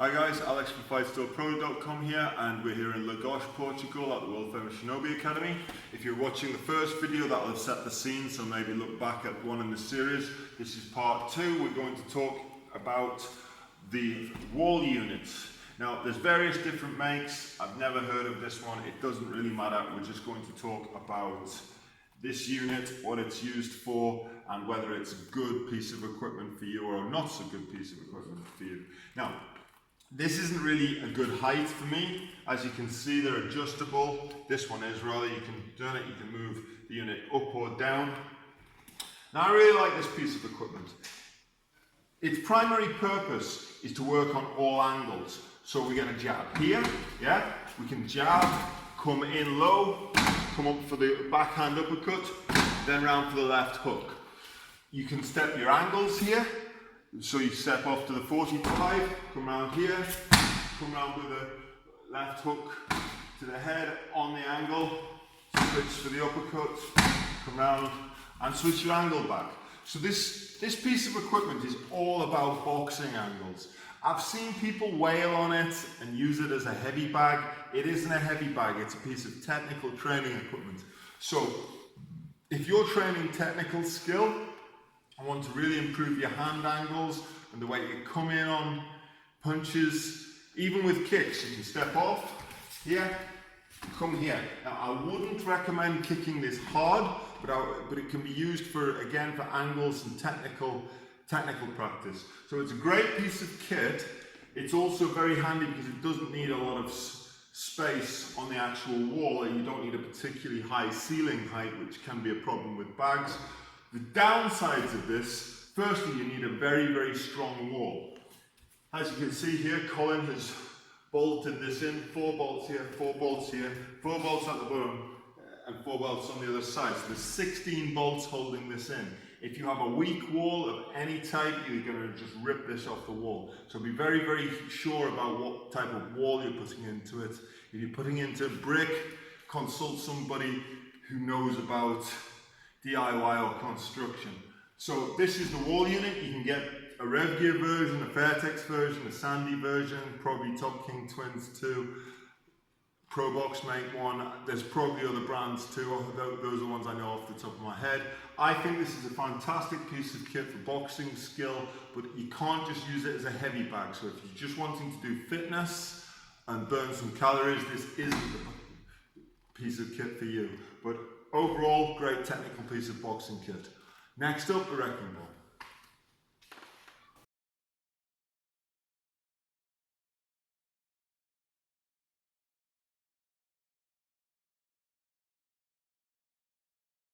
Hi guys, Alex from FightStorePro.com here, and we're here in Lagos, Portugal at the World Famous Shinobi Academy. If you're watching the first video, that will have set the scene, so maybe look back at one in the series. This is part two. We're going to talk about the wall units. Now, there's various different makes. I've never heard of this one. It doesn't really matter. We're just going to talk about this unit, what it's used for, and whether it's a good piece of equipment for you or not so good piece of equipment for you. Now, this isn't really a good height for me. As you can see, they're adjustable. This one is rather, you can turn it, you can move the unit up or down. Now, I really like this piece of equipment. Its primary purpose is to work on all angles. So we're going to jab here, yeah? We can jab, come in low, come up for the backhand uppercut, then round for the left hook. You can step your angles here. So you step off to the 45, come round here, come round with a left hook to the head on the angle, switch for the uppercut, come round and switch your angle back. So this piece of equipment is all about boxing angles. I've seen people wail on it and use it as a heavy bag. It isn't a heavy bag, it's a piece of technical training equipment. So if you're training technical skill, I want to really improve your hand angles and the way you come in on punches. Even with kicks, you can step off here, come here. Now, I wouldn't recommend kicking this hard, but it can be used for angles and technical practice. So it's a great piece of kit. It's also very handy because it doesn't need a lot of space on the actual wall, and you don't need a particularly high ceiling height, which can be a problem with bags. The downsides of this, firstly, you need a very, very strong wall. As you can see here, Colin has bolted this in, 4 bolts here, 4 bolts here, 4 bolts at the bottom, and 4 bolts on the other side. So there's 16 bolts holding this in. If you have a weak wall of any type, you're going to just rip this off the wall. So be very, very sure about what type of wall you're putting into it. If you're putting into brick, consult somebody who knows about DIY or construction. So this is the wall unit. You can get a Rev Gear version, a Fairtex version, a Sandy version, probably Top King Twins too. Probox make one. There's probably other brands too. Those are the ones I know off the top of my head. I think this is a fantastic piece of kit for boxing skill, but you can't just use it as a heavy bag. So if you're just wanting to do fitness and burn some calories, this isn't the piece of kit for you. But overall, great technical piece of boxing kit. Next up, the wrecking ball.